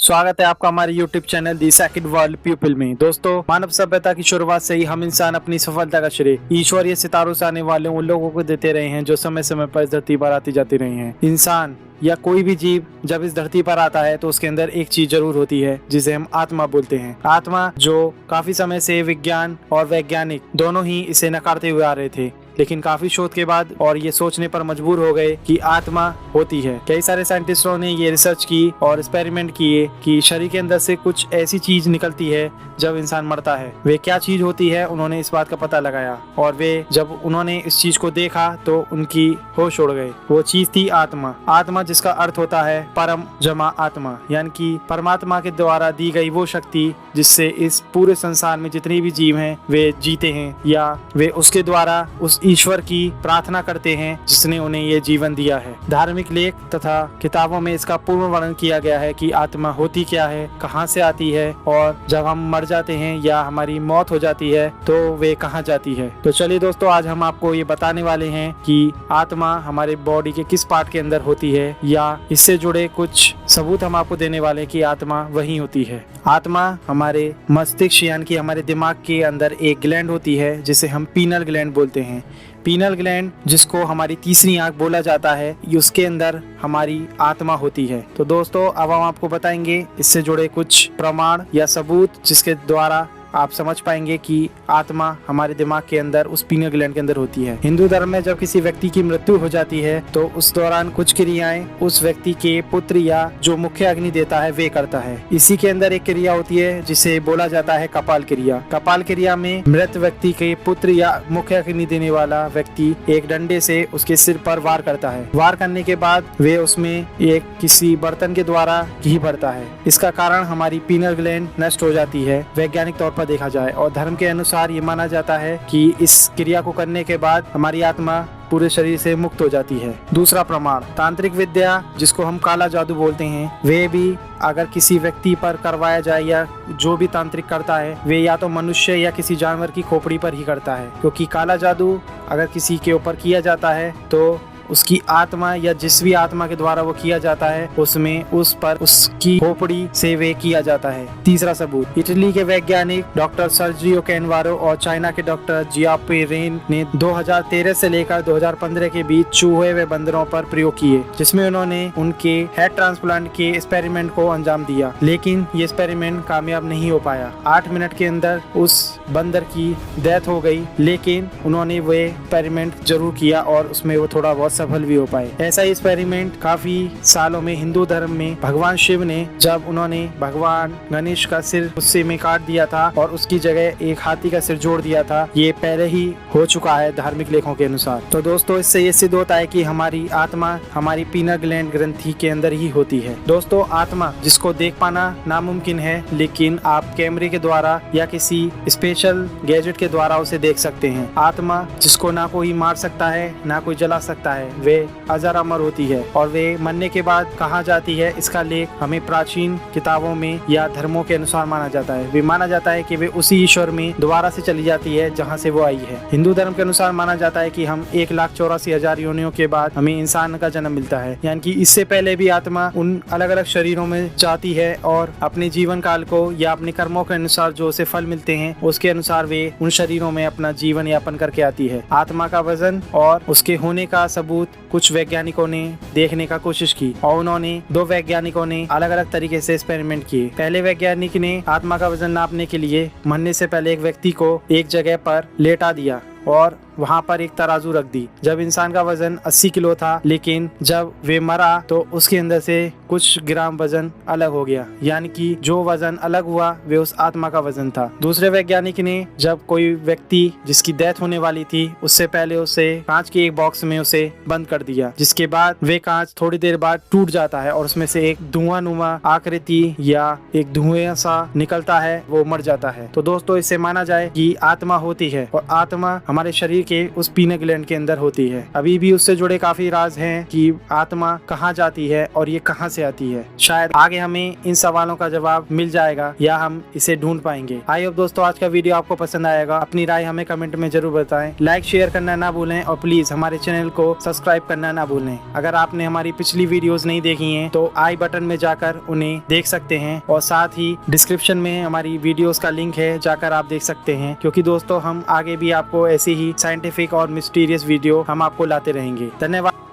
स्वागत है आपका हमारे YouTube channel the second world people में। दोस्तों, मानव सभ्यता की शुरुआत से ही हम इंसान अपनी सफलता का श्रेय ईश्वरीय सितारों से आने वाले उन लोगों को देते रहे हैं जो समय समय पर इस धरती पर आती जाती रहे हैं। इंसान या कोई भी जीव जब इस धरती पर आता है तो उसके अंदर एक चीज जरूर होती है जिसे हम आत्मा बोलते हैं। आत्मा जो काफी समय से विज्ञान और वैज्ञानिक दोनों ही इसे नकारते हुए आ रहे थे, लेकिन काफी शोध के बाद और ये सोचने पर मजबूर हो गए कि आत्मा होती है। कई सारे साइंटिस्टों ने ये रिसर्च की और एक्सपेरिमेंट किए कि शरीर के अंदर से कुछ ऐसी चीज निकलती है जब इंसान मरता है। वे क्या चीज होती है, उन्होंने इस बात का पता लगाया और वे जब उन्होंने इस चीज को देखा तो उनकी होश उड़ गए। वो चीज थी आत्मा। आत्मा जिसका अर्थ होता है परम जमा आत्मा, यानी कि परमात्मा के द्वारा दी गई वो शक्ति जिससे इस पूरे संसार में जितने भी जीव हैं वे जीते हैं या वे उसके द्वारा उस ईश्वर की प्रार्थना करते हैं जिसने उन्हें ये जीवन दिया है। धार्मिक लेख तथा किताबों में इसका पूर्ण वर्णन किया गया है कि आत्मा होती क्या है, कहाँ से आती है और जब हम मर जाते हैं या हमारी मौत हो जाती है तो वे कहाँ जाती है। तो चलिए दोस्तों, आज हम आपको ये बताने वाले हैं कि आत्मा हमारे बॉडी के किस पार्ट के अंदर होती है या इससे जुड़े कुछ सबूत हम आपको देने वाले हैं कि आत्मा वही होती है। आत्मा हमारे मस्तिष्क यानी कि हमारे दिमाग के अंदर एक ग्लैंड होती है जिसे हम पीनल ग्लैंड बोलते हैं। पीनल ग्लैंड जिसको हमारी तीसरी आंख बोला जाता है, उसके अंदर हमारी आत्मा होती है। तो दोस्तों, अब हम आपको बताएंगे इससे जुड़े कुछ प्रमाण या सबूत जिसके द्वारा आप समझ पाएंगे कि आत्मा हमारे दिमाग के अंदर उस पीनल ग्लैंड के अंदर होती है। हिंदू धर्म में जब किसी व्यक्ति की मृत्यु हो जाती है तो उस दौरान कुछ क्रियाएं उस व्यक्ति के पुत्र या जो मुख्य अग्नि देता है वे करता है। इसी के अंदर एक क्रिया होती है जिसे बोला जाता है कपाल क्रिया। कपाल क्रिया में मृत व्यक्ति के पुत्र या मुख्य अग्नि देने वाला व्यक्ति एक डंडे से उसके सिर पर वार करता है। वार करने के बाद वे उसमें एक किसी बर्तन के द्वारा घी भरता है। इसका कारण हमारी पीनल ग्लैंड नष्ट हो जाती है वैज्ञानिक तौर पर देखा जाए, और धर्म के अनुसार ये माना जाता है कि इस क्रिया को करने के बाद हमारी आत्मा पूरे शरीर से मुक्त हो जाती है। दूसरा प्रमाण, तांत्रिक विद्या जिसको हम काला जादू बोलते हैं, वे भी अगर किसी व्यक्ति पर करवाया जाए या जो भी तांत्रिक करता है वे या तो मनुष्य या किसी जानवर की खोपड़ी पर ही करता है, क्योंकि काला जादू अगर किसी के ऊपर किया जाता है तो उसकी आत्मा या जिस भी आत्मा के द्वारा वो किया जाता है उसमें उस पर उसकी खोपड़ी से वे किया जाता है। तीसरा सबूत, इटली के वैज्ञानिक डॉक्टर सर्जियो कैनवारो और चाइना के डॉक्टर जियापे रेन ने 2013 से लेकर 2015 के बीच चूहे व बंदरों पर प्रयोग किए, जिसमें उन्होंने उनके हेड ट्रांसप्लांट के एक्सपेरिमेंट को अंजाम दिया, लेकिन ये एक्सपेरिमेंट कामयाब नहीं हो पाया। 8 मिनट के अंदर उस बंदर की डेथ हो गई, लेकिन उन्होंने वे एक्सपेरिमेंट जरूर किया और उसमें वो थोड़ा बहुत सफल भी हो पाए। ऐसा ही एक्सपेरिमेंट काफी सालों में हिंदू धर्म में भगवान शिव ने जब उन्होंने भगवान गणेश का सिर गुस्से में काट दिया था और उसकी जगह एक हाथी का सिर जोड़ दिया था, ये पहले ही हो चुका है धार्मिक लेखों के अनुसार। तो दोस्तों, इससे ये सिद्ध होता है कि हमारी आत्मा हमारी पीनल ग्लैंड ग्रंथि के अंदर ही होती है। दोस्तों, आत्मा जिसको देख पाना नामुमकिन है, लेकिन आप कैमरे के द्वारा या किसी स्पेशल गैजेट के द्वारा उसे देख सकते हैं। आत्मा जिसको ना कोई मार सकता है ना कोई जला सकता है, वे अजर अमर होती है और वे मरने के बाद कहाँ जाती है इसका लेख हमें प्राचीन किताबों में या धर्मों के अनुसार माना जाता है। वे माना जाता है कि वे उसी ईश्वर में दोबारा से चली जाती है जहाँ से वो आई है। हिंदू धर्म के अनुसार माना जाता है कि हम 1,84,000 योनियों के बाद हमें इंसान का जन्म मिलता है, यानी कि इससे पहले भी आत्मा उन अलग अलग शरीरों में जाती है और अपने जीवन काल को या अपने कर्मों के अनुसार जो उसे फल मिलते हैं उसके अनुसार वे उन शरीरों में अपना जीवन यापन करके आती है। आत्मा का वजन और उसके होने का सबूत कुछ वैज्ञानिकों ने देखने का कोशिश की और उन्होंने 2 वैज्ञानिकों ने अलग अलग तरीके से एक्सपेरिमेंट किए। पहले वैज्ञानिक ने आत्मा का वजन नापने के लिए मरने से पहले एक व्यक्ति को एक जगह पर लेटा दिया और वहाँ पर एक तराजू रख दी। जब इंसान का वजन 80 किलो था, लेकिन जब वे मरा तो उसके अंदर से कुछ ग्राम वजन अलग हो गया, यानी कि जो वजन अलग हुआ वे उस आत्मा का वजन था। दूसरे वैज्ञानिक ने जब कोई व्यक्ति जिसकी डेथ होने वाली थी उससे पहले उसे कांच के एक बॉक्स में उसे बंद कर दिया, जिसके बाद वे कांच थोड़ी देर बाद टूट जाता है और उसमें से एक धुआंनुमा आकृति या एक धुआं सा निकलता है, वो मर जाता है। तो दोस्तों, इससे माना जाए कि आत्मा होती है और आत्मा हमारे शरीर के उस पीनल ग्लैंड के अंदर होती है। अभी भी उससे जुड़े काफी राज हैं कि आत्मा कहाँ जाती है और ये कहाँ से आती है। शायद आगे हमें इन सवालों का जवाब मिल जाएगा या हम इसे ढूंढ पाएंगे। आई होप दोस्तों आज का वीडियो आपको पसंद आएगा। अपनी राय हमें कमेंट में जरूर बताएं। लाइक शेयर करना ना भूलें और प्लीज हमारे चैनल को सब्सक्राइब करना ना भूलें। अगर आपने हमारी पिछली वीडियोस नहीं देखी हैं तो आई बटन में जाकर उन्हें देख सकते हैं और साथ ही डिस्क्रिप्शन में हमारी वीडियोस का लिंक है, जाकर आप देख सकते हैं। क्योंकि दोस्तों हम आगे भी आपको ऐसी ही साइंटिफिक और मिस्टीरियस वीडियो हम आपको लाते रहेंगे। धन्यवाद।